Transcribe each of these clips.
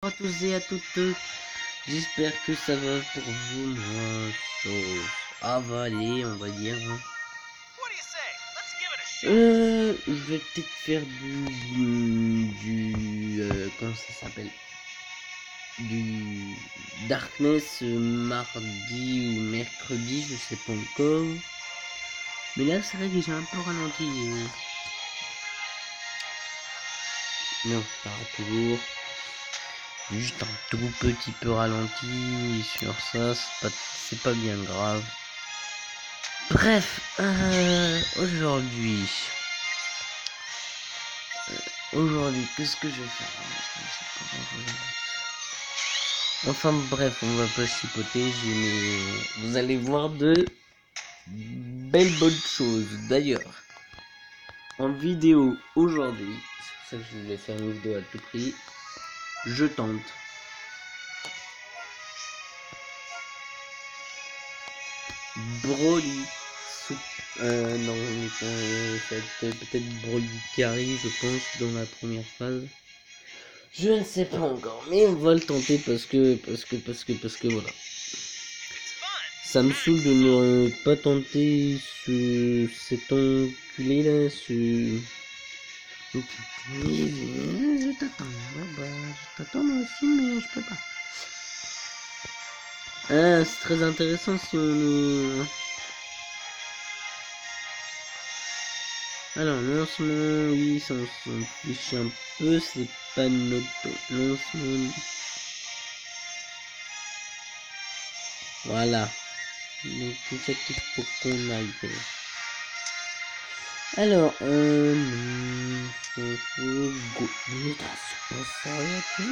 à tous et à toutes. J'espère que ça va pour vous. Moi, sauce avalée, on va dire. Je vais peut-être faire comment ça s'appelle? Du Darkness mardi ou mercredi, je sais pas encore. Mais là, c'est vrai que j'ai un peu ralenti. Non, pas toujours. Juste un tout petit peu ralenti sur ça, c'est pas bien grave. Bref, aujourd'hui, qu'est-ce que je vais faire? Enfin bref, on va pas chipoter, vous allez voir de belles bonnes choses. D'ailleurs, en vidéo aujourd'hui, c'est pour ça que je voulais faire une vidéo à tout prix, je tente. Broly. Non, c'est peut-être Broly qui arrive, je pense, dans la première phase. Je ne sais pas encore, mais on va le tenter parce que voilà. Ça me saoule de ne pas tenter cet enculé là, Je t'attends, je t'attends moi aussi, mais je peux pas. Ah, c'est très intéressant si on est... Alors, lancement, oui, ça on s'en fiche un peu, c'est pas notre lancement. Voilà. Donc, c'est ça qu'il faut qu'on aille faire. Alors, go. Mais c'est pas sérieux, tu?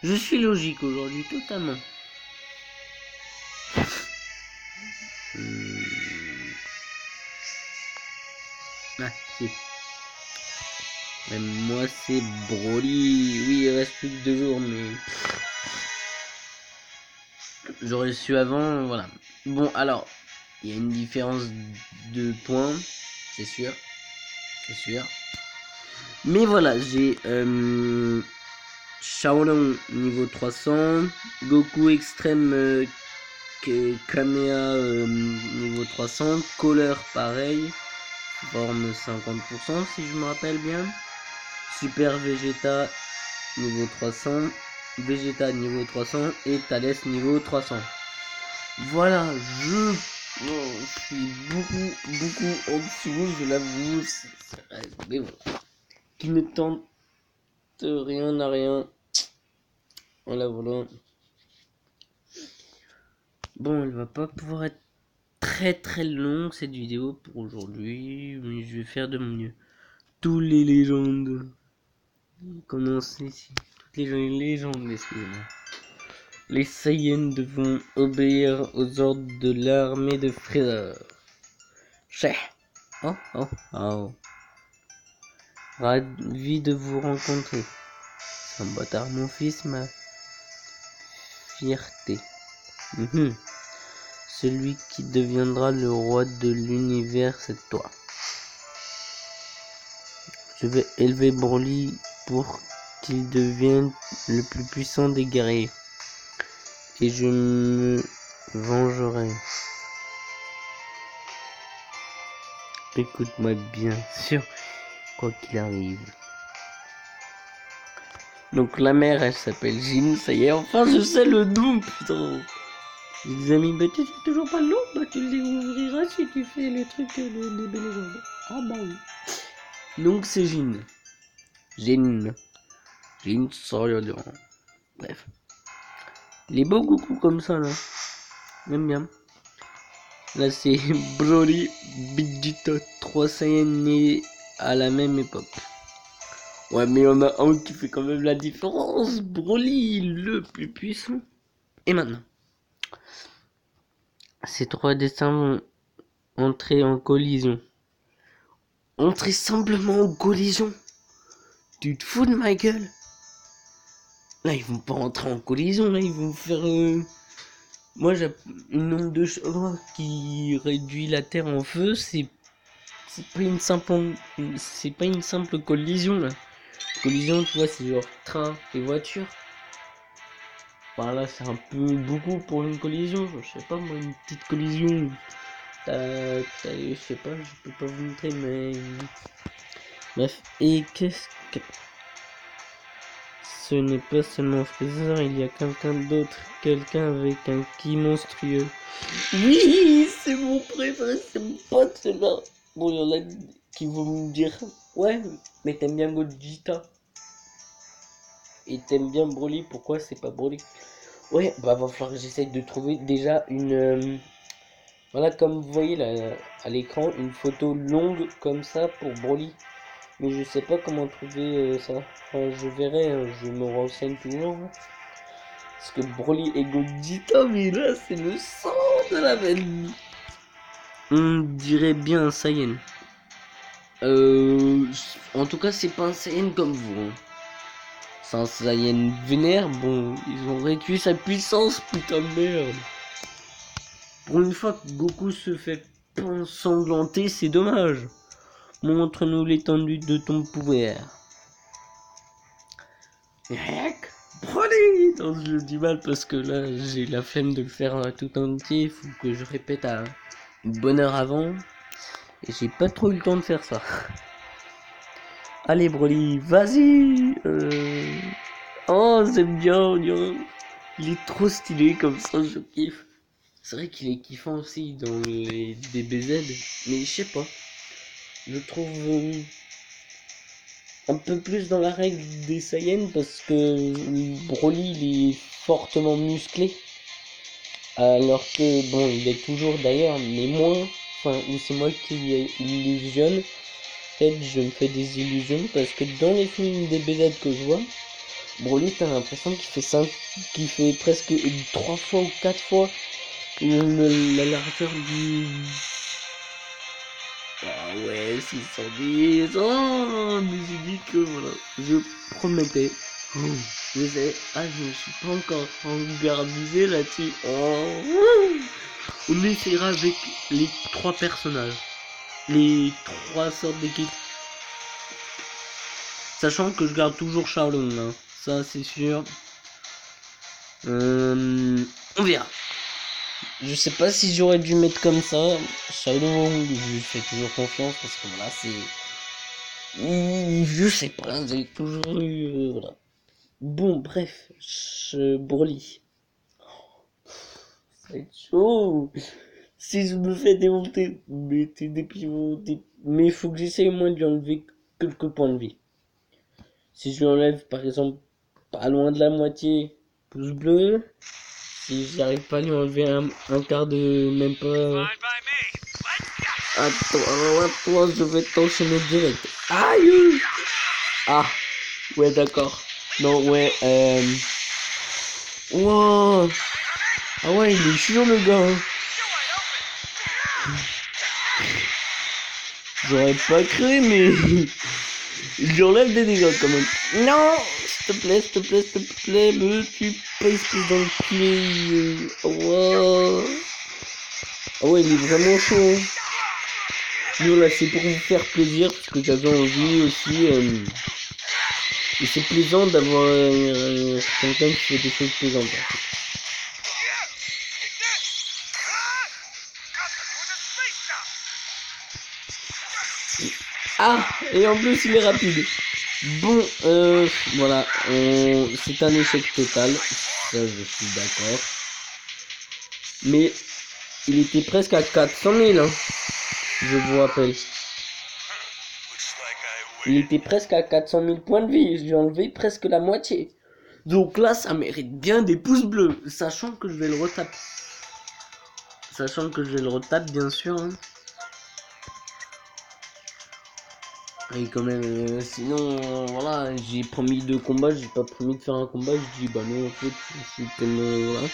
Je suis logique aujourd'hui, totalement. Ah, si. Même moi, c'est Broly. Oui, il reste plus que 2 jours, mais... J'aurais su avant, voilà. Bon, alors, il y a une différence de points, c'est sûr. C'est sûr. Mais voilà, j'ai Shaolin niveau 300, Goku Extrême Kamea niveau 300, Color pareil, forme 50% si je me rappelle bien, Super Vegeta niveau 300, Vegeta niveau 300 et Thales niveau 300. Voilà, je suis beaucoup en dessous, je l'avoue, mais voilà. Qui ne tente rien à rien. Voilà. Bon, elle va pas pouvoir être très longue cette vidéo pour aujourd'hui, mais je vais faire de mon mieux. Tous les légendes. Commencer ici. Toutes les légendes, excusez-moi. Les Saiyans devront obéir aux ordres de l'armée de Freezer. Cheh. Oh. Ravi de vous rencontrer. C'est un bâtard, mon fils, ma fierté. Celui qui deviendra le roi de l'univers, c'est toi. Je vais élever Broly pour qu'il devienne le plus puissant des guerriers. Et je me vengerai. Écoute-moi bien sûr, quoi qu'il arrive. Donc la mère, elle s'appelle Jean, ça y est, enfin je sais le nom, putain. Les amis, bah tu sais toujours pas le nom, bah tu le découvriras si tu fais le truc des légendes. Ah bah oui. Donc c'est Jean. Jean Soriodon. Bref. Il est beau Goku comme ça là. J'aime bien. Là c'est Broly, Vegeta, 3 Saiyans nés à la même époque. Ouais, mais il y en a un qui fait quand même la différence. Broly, le plus puissant. Et maintenant, ces 3 destins vont entrer en collision. Entrer simplement en collision. Tu te fous de ma gueule? Là, ils vont pas entrer en collision. Là, ils vont faire... Moi, j'ai une onde de choc qui réduit la Terre en feu. C'est c'est pas une simple collision là. Collision, tu vois, c'est genre train et voiture. Voilà, c'est un peu beaucoup pour une collision. Je sais pas moi, une petite collision. Je sais pas, je peux pas vous montrer, mais bref. Et qu'est-ce que ce n'est pas seulement Freezer, il y a quelqu'un d'autre, quelqu'un avec un ki monstrueux. Oui, c'est mon préféré, c'est mon pote celui-là. Bon, il y en a qui vont me dire, ouais, mais t'aimes bien Gogeta et t'aimes bien Broly, pourquoi c'est pas Broly? Ouais, bah va falloir que j'essaye de trouver déjà une, voilà, comme vous voyez là à l'écran, une photo longue comme ça pour Broly. Mais je sais pas comment trouver ça. Enfin, je verrai, hein, je me renseigne toujours. Parce que Broly et Gogeta, mais là c'est le sang de la veine. On dirait bien un Saiyan. En tout cas, c'est pas un Saiyan comme vous. Hein. C'est un Saiyan vénère. Bon, ils ont réduit sa puissance, putain de merde. Pour une fois que Goku se fait ensanglanter, c'est dommage. Montre-nous l'étendue de ton pouvoir. Broly! Non, je le dis mal parce que là, j'ai la flemme de le faire tout entier. Il faut que je répète à une bonne heure avant. Et j'ai pas trop eu le temps de faire ça. Allez Broly, vas-y. Oh, j'aime bien. Il est trop stylé comme ça, je kiffe. C'est vrai qu'il est kiffant aussi dans les DBZ. Mais je sais pas. Je trouve un peu plus dans la règle des Saiyans parce que Broly il est fortement musclé. Alors que bon, il est toujours d'ailleurs, mais moins. Enfin, ou c'est moi qui illusionne. Peut-être je me fais des illusions parce que dans les films des BZ que je vois, Broly t'as l'impression qu'il fait presque 3 fois ou 4 fois la largeur du... Ah ouais, 610. Oh, mais j'ai dit que voilà, je promettais. Je sais, je me suis pas encore engardisé là-dessus. Oh. On essaiera avec les 3 personnages, les 3 sortes d'équipes. Sachant que je garde toujours Shaolin, hein. Ça c'est sûr. On verra. Je sais pas si j'aurais dû mettre comme ça. Shaolin, je fais toujours confiance parce que voilà, c'est... Je sais pas, j'ai toujours eu... voilà. Bon, bref, Broly. Ça va être chaud. Si je me fais démonter, mettez des pivots, mais il faut que j'essaye au moins de lui enlever quelques points de vie. Si je lui enlève, par exemple, pas loin de la moitié, pouce bleu. Si j'arrive pas à lui enlever un quart de même pas... Attends, toi, je vais t'enchaîner direct. Aïe! Ah, ouais, d'accord. Non, ouais, wow. Ah ouais, il est chiant le gars. Hein. J'aurais pas cru, mais il lui enlève des dégâts quand même. Non, s'il te plaît, s'il te plaît, s'il te plaît, me tue pas espèce d'enculé. Oh, wow. Ah ouais, il est vraiment chaud. Nous là, c'est pour vous faire plaisir, parce que j'avais envie aussi. Et c'est plaisant d'avoir quelqu'un qui fait des choses plaisantes. Ah, et en plus il est rapide. Bon, voilà, c'est un échec total, ça je suis d'accord. Mais il était presque à 400 000, hein, je vous rappelle. Il était presque à 400 000 points de vie, je lui ai enlevé presque la moitié. Donc là, ça mérite bien des pouces bleus, sachant que je vais le retaper. Sachant que je vais le retaper, bien sûr. Hein. Et quand même, sinon, voilà, j'ai promis 2 combats, j'ai pas promis de faire un combat, je dis bah non, en fait, je suis tellement, voilà.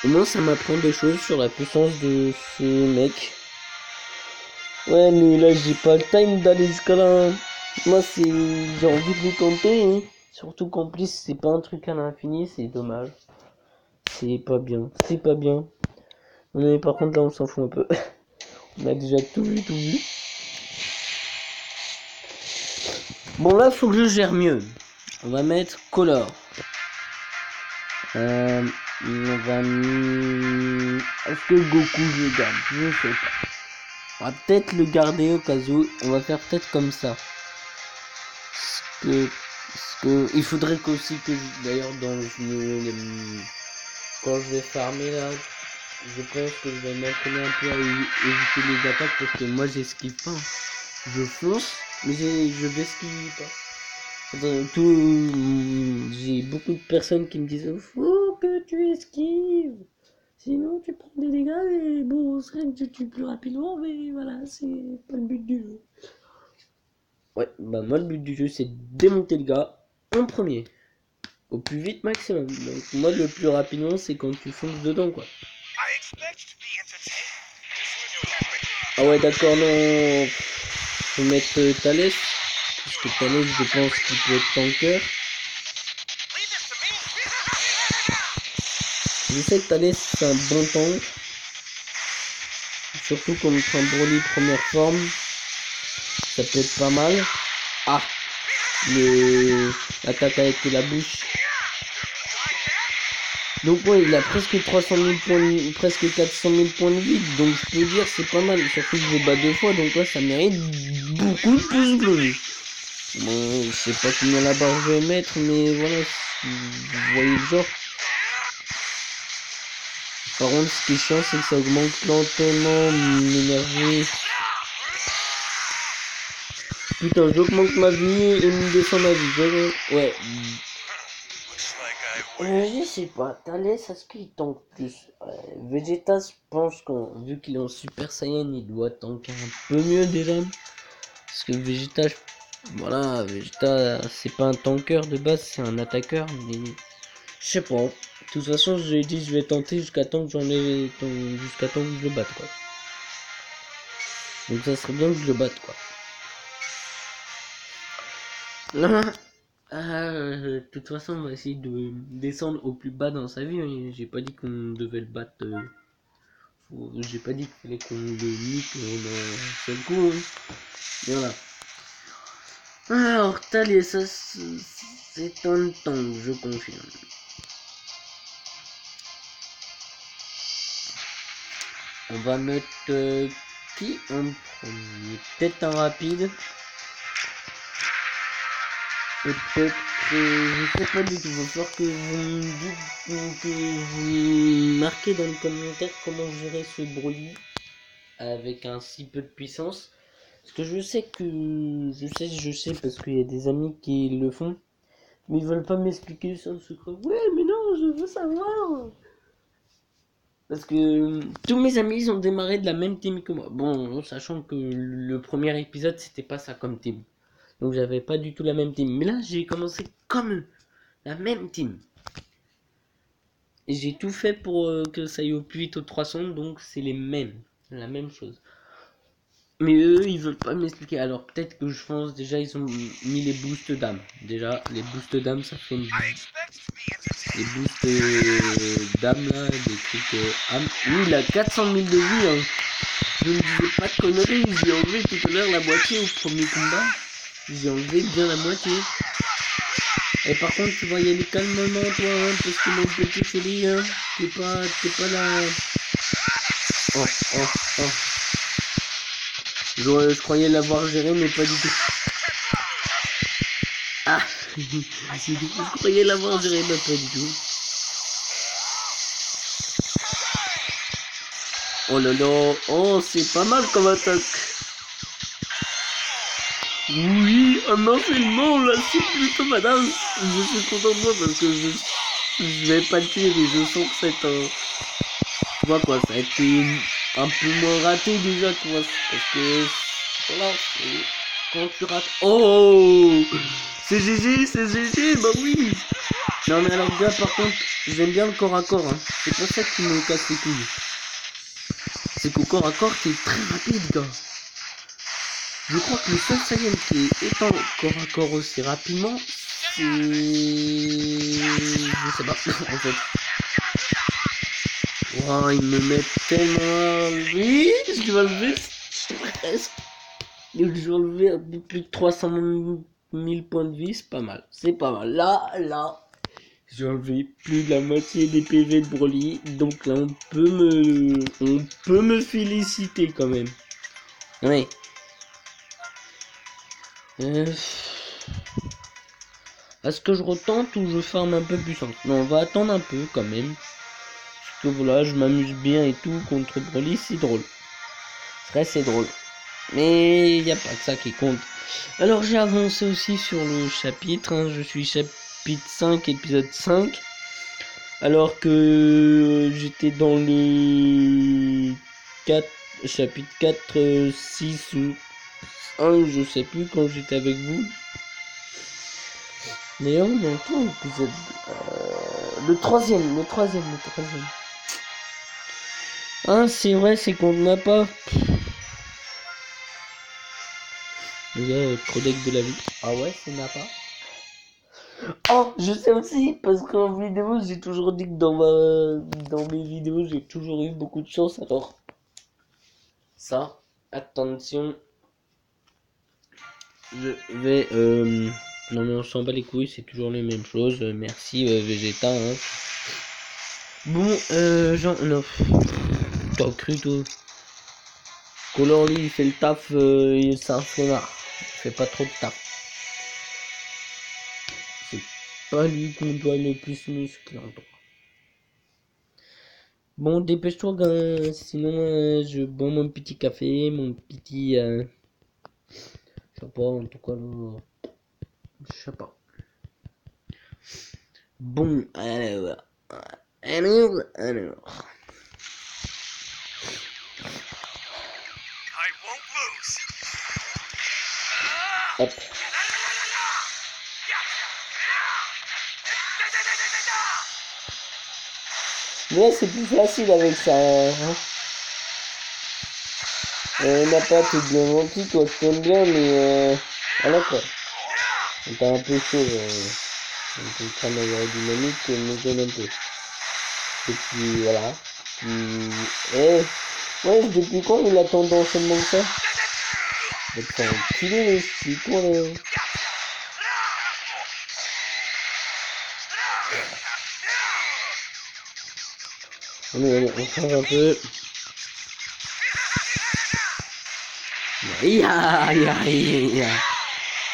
Au moins, ça m'apprend des choses sur la puissance de ce mec. Ouais, mais là, j'ai pas le time d'aller jusqu'à là. Moi, j'ai envie de le tenter, hein. Surtout qu'en plus, c'est pas un truc à l'infini, c'est dommage. C'est pas bien, c'est pas bien. Mais par contre, là, on s'en fout un peu. On a déjà tout vu, tout vu. Bon là faut que je gère mieux. On va mettre color. On va... Est-ce que Goku je le garde? Je sais pas. On va peut-être le garder au cas où. On va faire peut-être comme ça. Parce que il faudrait qu'aussi que d'ailleurs dans quand je vais farmer là, je pense que je vais m'entraîner un peu à éviter les attaques parce que moi j'esquive pas. Je fonce, mais je n'esquive pas. J'ai beaucoup de personnes qui me disent faut que tu esquives, sinon tu prends des dégâts et bon, c'est vrai que tu tues plus rapidement, mais voilà, c'est pas le but du jeu. Ouais, bah moi le but du jeu c'est de démonter le gars en premier, au plus vite maximum. Donc moi le plus rapidement c'est quand tu fonces dedans quoi. Ah ouais d'accord, non, faut mettre Thalès, parce que Thalès je pense qu'il peut être tanker. Je sais que Thalès c'est un bon tank, surtout contre un Broly première forme, ça peut être pas mal. Ah, l'attaque avec la bouche. Donc ouais, il a presque 300 000 points, presque 400 000 points de vie, donc je peux dire c'est pas mal, surtout que je bats 2 fois, donc là ça mérite beaucoup de pouces bleus. Bon, je sais pas combien la barre je vais mettre, mais voilà, vous voyez le genre. Par contre, ce qui est chiant, c'est que ça augmente lentement l'énergie. Putain, j'augmente ma vie et me descend ma vie. Ouais. Je sais pas, Thalès, est-ce qu'il tank plus? Vegeta, je pense que vu qu'il est en Super Saiyan, il doit tanker un peu mieux déjà. Parce que Vegeta, voilà, Vegeta, c'est pas un tanker de base, c'est un attaqueur. Mais je sais pas. De toute façon, je lui ai dit, je vais tenter jusqu'à temps que jusqu'à temps que je le batte, quoi. Donc ça serait bien que je le batte, quoi. De toute façon, on va essayer de descendre au plus bas dans sa vie. Hein. J'ai pas dit qu'on devait le battre. J'ai pas dit qu'il fallait qu'on le nique d'un seul coup. Hein. Mais voilà. Alors, Thalès, ça c'est un tank, je confirme. On va mettre qui en premier? Peut-être un rapide. Peut-être, je sais pas du tout. Il va falloir que vous me dites, que vous marquez dans les commentaires comment gérer ce Broly avec un si peu de puissance. Parce que je sais parce qu'il y a des amis qui le font, mais ils veulent pas m'expliquer ça le secret. Ouais, mais non, je veux savoir. Parce que tous mes amis ils ont démarré de la même team que moi. Bon, sachant que le premier épisode c'était pas ça comme team. Donc j'avais pas du tout la même team. Mais là j'ai commencé comme eux. La même team. Et j'ai tout fait pour que ça aille au plus vite au 300. Donc c'est les mêmes. La même chose. Mais eux ils veulent pas m'expliquer. Alors peut-être que je pense déjà ils ont mis les boosts d'âme. Déjà les boosts d'âme ça fait une... Les boosts d'âme là. Des trucs âme. Oui il a 400 000 de vie hein. Je ne disais pas de conneries. J'ai enlevé tout à l'heure la moitié au premier combat. J'ai enlevé bien la moitié. Et par contre, tu vas y aller calmement, toi, hein, parce que mon petit chéri, hein, t'es pas là. Oh, oh, oh. Je croyais l'avoir géré, mais pas du tout. Ah, je croyais l'avoir géré, mais pas du tout. Oh là là, oh, c'est pas mal comme attaque. Oui, un enchaînement là, c'est plutôt madame. Je suis content de moi parce que je vais pas le tuer, mais je sens que c'est un... Tu vois quoi, ça a été un peu moins raté déjà, tu vois. Parce que, voilà, quand tu rates... Oh, c'est GG, bah oui. Non mais alors gars, par contre, j'aime bien le corps à corps, hein. C'est pas ça qui me casse les couilles. C'est qu'au corps à corps, t'es très rapide, gars. Je crois que le seul Saiyan qui est en corps à corps aussi rapidement, c'est... Je sais pas, en fait. Wow, ils me mettent tellement... Oui, je vais enlever presque. Je vais enlever un peu plus de 300 1000 points de vie, c'est pas mal. C'est pas mal. Là, j'ai enlevé plus de la moitié des PV de Broly. Donc là, on peut me féliciter quand même. Ouais. Est-ce que je retente ou je farme un peu puissant? Non, on va attendre un peu quand même. Parce que voilà, je m'amuse bien et tout contre Broly, c'est drôle. C'est drôle. Mais il n'y a pas que ça qui compte. Alors j'ai avancé aussi sur le chapitre. Hein. Je suis chapitre 5, épisode 5. Alors que j'étais dans le 4, chapitre 4, 6 ou 1, je sais plus quand j'étais avec vous. D'ailleurs, dans quel épisode le troisième. Ah, c'est vrai, c'est qu'on n'a pas. Il y a Codex de la vie. Ah ouais, c'est n'a pas. Oh, je sais aussi, parce qu'en vidéo, j'ai toujours dit que dans mes vidéos, j'ai toujours eu beaucoup de chance. Alors, ça, attention. Je vais. Non, mais on s'en bat les couilles, c'est toujours les mêmes choses. Merci, Vegeta. Hein. Bon, non. T'as cru, toi? Color, lui, il fait le taf, c'est un flemmard. Il fait pas trop de taf. C'est pas lui qu'on doit le plus muscler en tout cas. Bon, dépêche-toi, gars, sinon je bois mon petit café, mon petit. Je sais pas, en tout cas, là. Je sais pas. Bon, alors. Hop. Ouais, c'est plus facile avec ça. Hein. N'a pas tout bien menti, toi je t'aime bien, mais voilà quoi. T'es un peu chaud. Un crâne aérodynamique me gêne un peu. Et puis voilà. Ouais, depuis quand il attend d'enchaînement que ça? Mais t'es enculé les petits, toi là. Allez, on change un peu. Aïe.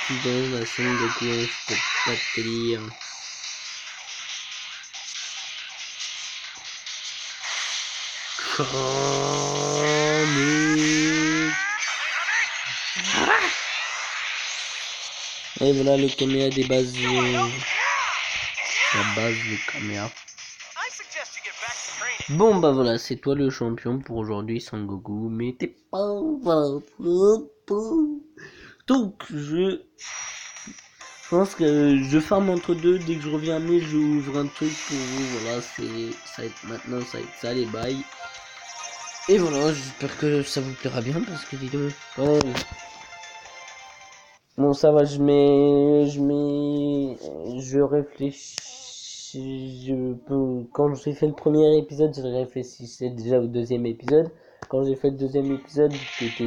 Putain, la chaîne de course, je peux pas te dire. Et voilà le caméra des bases. La base du caméra. Bon bah voilà, c'est toi le champion pour aujourd'hui, Sangoku, mais t'es pas... Donc je pense que je farme entre deux, dès que je reviens à 1000, je ouvre un truc pour vous, voilà, ça va être ça les bails. Et voilà, j'espère que ça vous plaira bien, parce que dis donc, bon ça va, je réfléchis. Quand j'ai fait le premier épisode, je réfléchissais déjà au deuxième épisode. Quand j'ai fait le deuxième épisode, c'était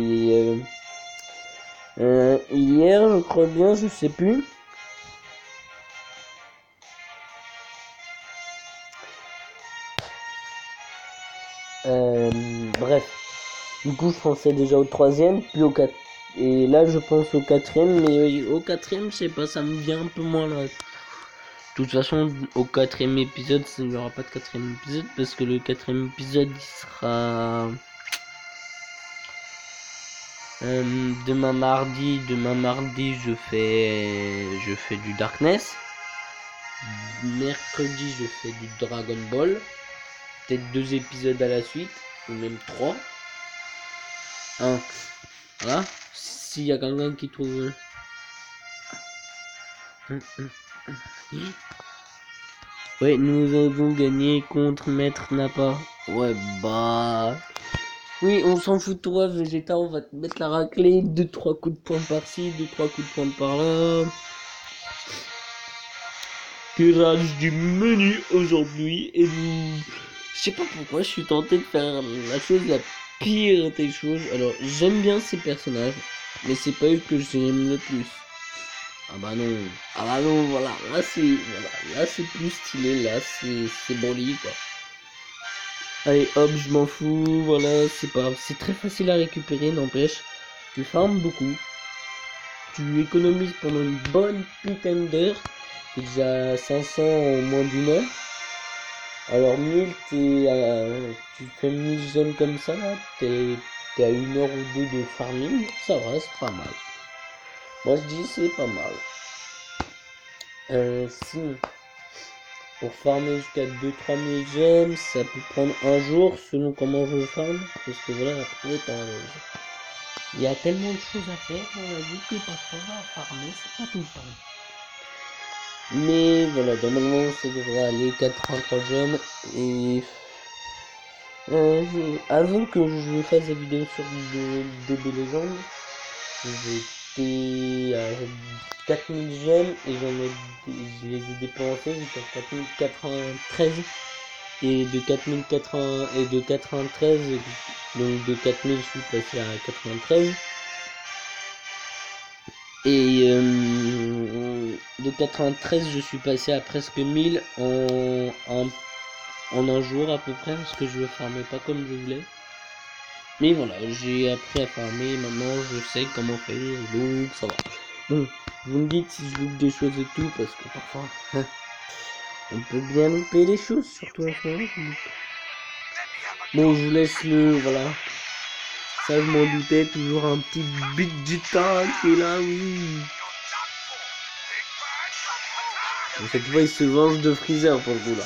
hier, je crois bien, je sais plus. Bref, du coup, je pensais déjà au troisième, puis au 4. Et là, je pense au quatrième, mais au quatrième, je sais pas, ça me vient un peu moins là. De toute façon, au quatrième épisode, il n'y aura pas de quatrième épisode parce que le quatrième épisode il sera demain mardi. Je fais du Darkness. Mercredi, je fais du Dragon Ball. Peut-être 2 épisodes à la suite ou même 3. Voilà. S'il y a quelqu'un qui trouve. Ouais, nous avons gagné contre Maître Nappa. Ouais, bah. Oui, on s'en fout de toi, Vegeta, on va te mettre la raclée. 2-3 coups de poing par-ci, 2-3 coups de poing par-là. Tirage du menu aujourd'hui. Et je sais pas pourquoi, je suis tenté de faire la chose la pire des choses. Alors, j'aime bien ces personnages, mais c'est pas eux que j'aime le plus. bah non. Ah bah non, voilà. Là c'est plus stylé, là c'est boli quoi. Allez hop, je m'en fous, voilà, c'est très facile à récupérer, n'empêche. Tu farmes beaucoup. Tu économises pendant une bonne putain d'heure. C'est déjà 500 en moins d'une heure. Alors 1000, tu fais 1000 gemmes comme ça, là, t'es à 1 heure ou deux de farming, ça reste pas mal. Moi je dis c'est pas mal. Sinon, pour farmer jusqu'à 2-3 000 gemmes, ça peut prendre un jour selon comment je farme. Parce que voilà, après, il y a tellement de choses à faire dans la vie que parfois farmer, c'est pas tout le temps. Mais voilà, normalement ça devrait aller 83 gemmes. Et avant que je fasse la vidéo sur DB Legends, j'étais à 4000 gemmes et je les ai dépensés, j'étais à 4093 et de 4080 et de 93, donc de 4000 je suis passé à 93 et de 93 je suis passé à presque 1000 en un jour à peu près parce que je ne farmais pas comme je voulais. Mais voilà, j'ai appris à farmer, maintenant je sais comment faire, donc ça va. Bon, vous me dites si je loupe des choses et tout, parce que parfois, on peut bien louper des choses, surtout en ce moment. Bon, je vous laisse voilà. Ça, je m'en doutais, toujours un petit bit du temps qui est là, oui. Et cette fois, il se venge de Freezer pour le coup, là.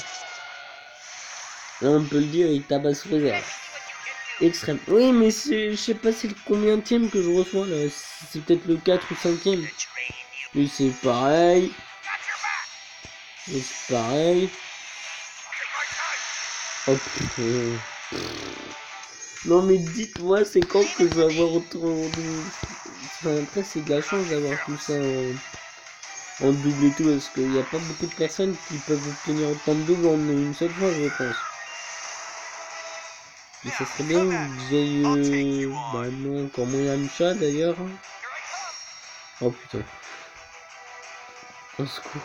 Là, on peut le dire, il tabasse Freezer. Extrême. Oui, mais je sais pas c'est le combienième que je reçois là. C'est peut-être le 4 ou 5e. Oui, c'est pareil. Et c'est pareil. Oh putain. Non, mais dites-moi, c'est quand que je vais avoir autant de. Enfin, après, c'est de la chance d'avoir tout ça en double et tout. Parce qu'il n'y a pas beaucoup de personnes qui peuvent obtenir autant de double en une seule fois, je pense. Mais ça serait bien que j'aille. Bah non, encore moins Yamcha d'ailleurs. Oh putain. Au secours.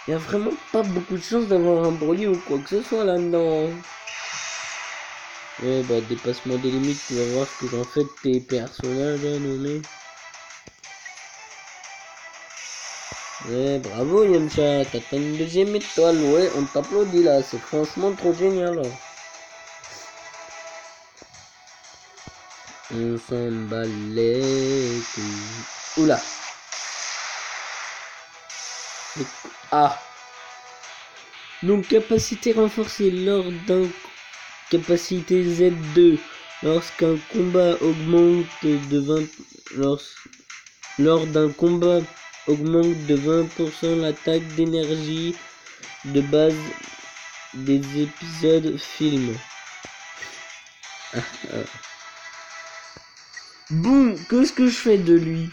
Il y a vraiment pas beaucoup de chance d'avoir un Broly ou quoi que ce soit là-dedans. Ouais, bah dépassement des limites, tu vas voir ce que j'en fais de tes personnages nommés. Ouais, bravo Yamcha, t'as une deuxième étoile, ouais, on t'applaudit là, c'est franchement trop génial. On s'en bat les couilles. Oula. Ah. Donc capacité renforcée lors d'un capacité Z2. Lorsqu'un combat augmente de 20 lors d'un combat augmente de 20% l'attaque d'énergie de base des épisodes film. Bon, qu'est-ce que je fais de lui?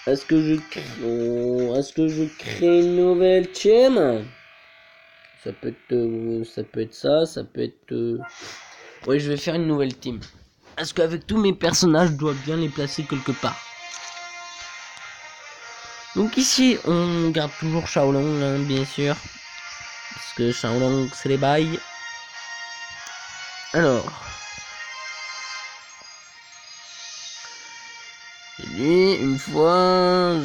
Est-ce que je crée une nouvelle team? Ça peut être ça, ça peut être. Oui, je vais faire une nouvelle team. Parce qu'avec tous mes personnages, je dois bien les placer quelque part. Donc ici, on garde toujours Xiaolong, hein, bien sûr. Parce que Xiaolong, c'est les bails. Alors. Lui, une fois,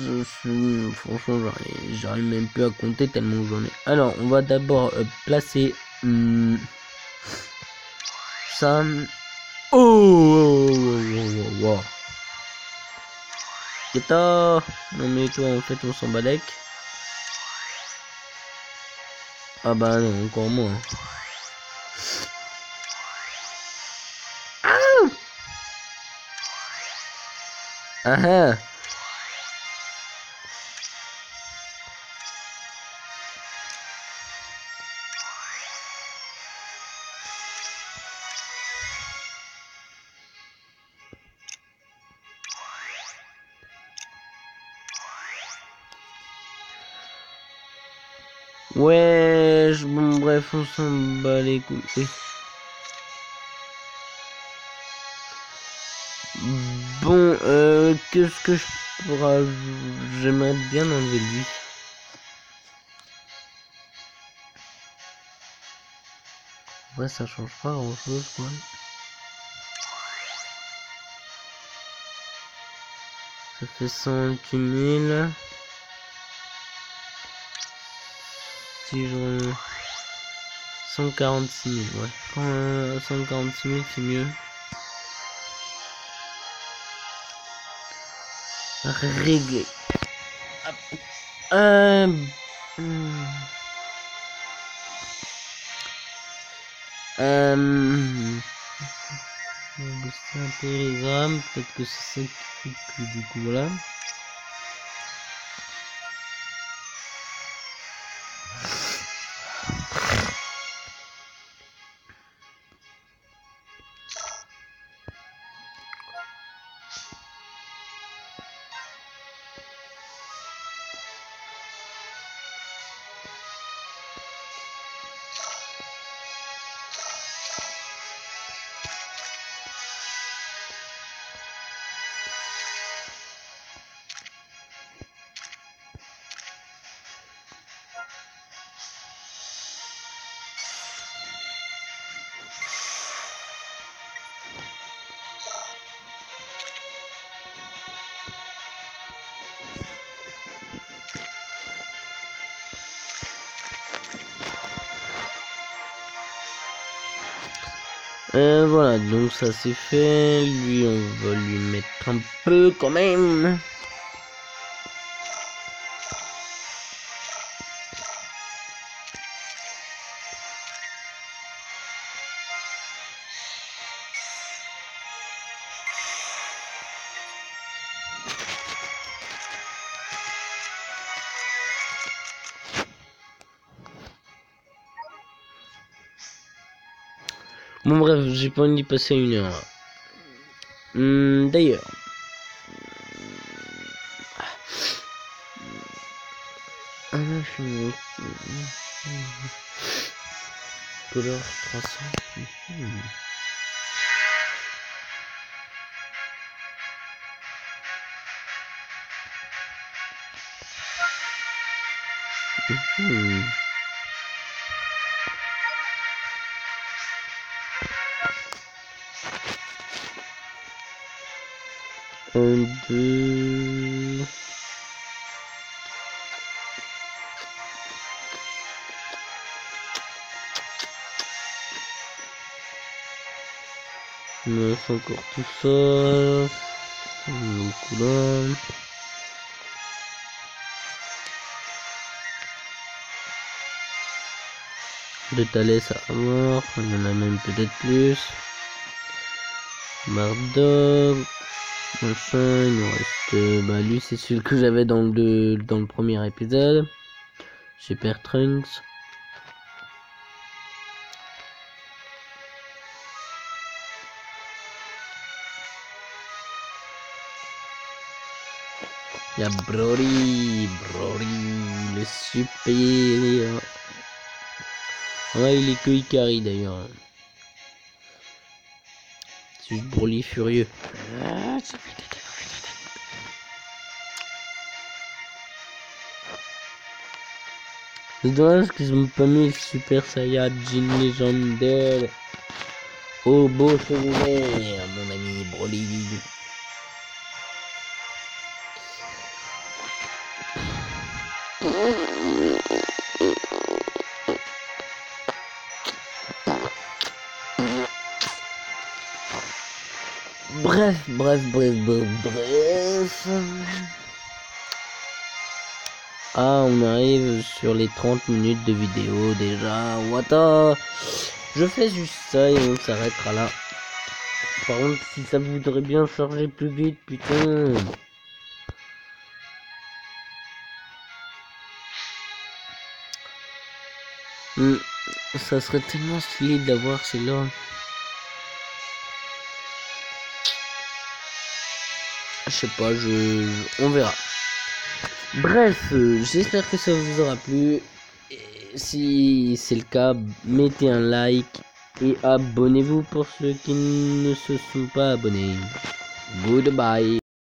franchement, j'arrive même plus à compter tellement j'en ai. Alors, on va d'abord placer ça. Oh. Keta. Non mais toi, en fait, on s'en balèque. Ah bah non, encore moins. Ah. Ouais, bon bref, on s'en bat les couilles. Oui. Bon, qu'est-ce que je j'aimerais bien enlever lui. Ouais, ça change pas grand chose quoi. Ça fait 128 000. Si je... 146 000, ouais. 146 000 c'est mieux. Régler. Booster un peu les âmes, peut-être que c'est ça qui fait que du coup voilà. Voilà, donc ça c'est fait. Lui, on va lui mettre un peu quand même. Bon bref, j'ai pas envie d'y passer 1 heure. D'ailleurs. Couleur 300. Un, deux... Non, c'est encore tout ça. Donc là... De Thalès à mort, il y en a même peut-être plus. Mardok, machin, il nous reste... bah lui c'est celui que j'avais dans le premier épisode. Super Trunks. Il y a Broly, le super... Ouais, il est que Ikari d'ailleurs. C'est juste Broly furieux. C'est dommage qu'ils ont pas mis le Super Saiyajin légendaire. Oh beau cheveu vert, mon ami Broly. Bref. Ah, on arrive sur les 30 minutes de vidéo déjà. What? Je fais juste ça et on s'arrêtera là. Par contre, si ça voudrait bien charger plus vite, putain. Ça serait tellement stylé d'avoir celle-là. Je sais pas, on verra. Bref, j'espère que ça vous aura plu. Et si c'est le cas, mettez un like et abonnez-vous pour ceux qui ne se sont pas abonnés. Goodbye.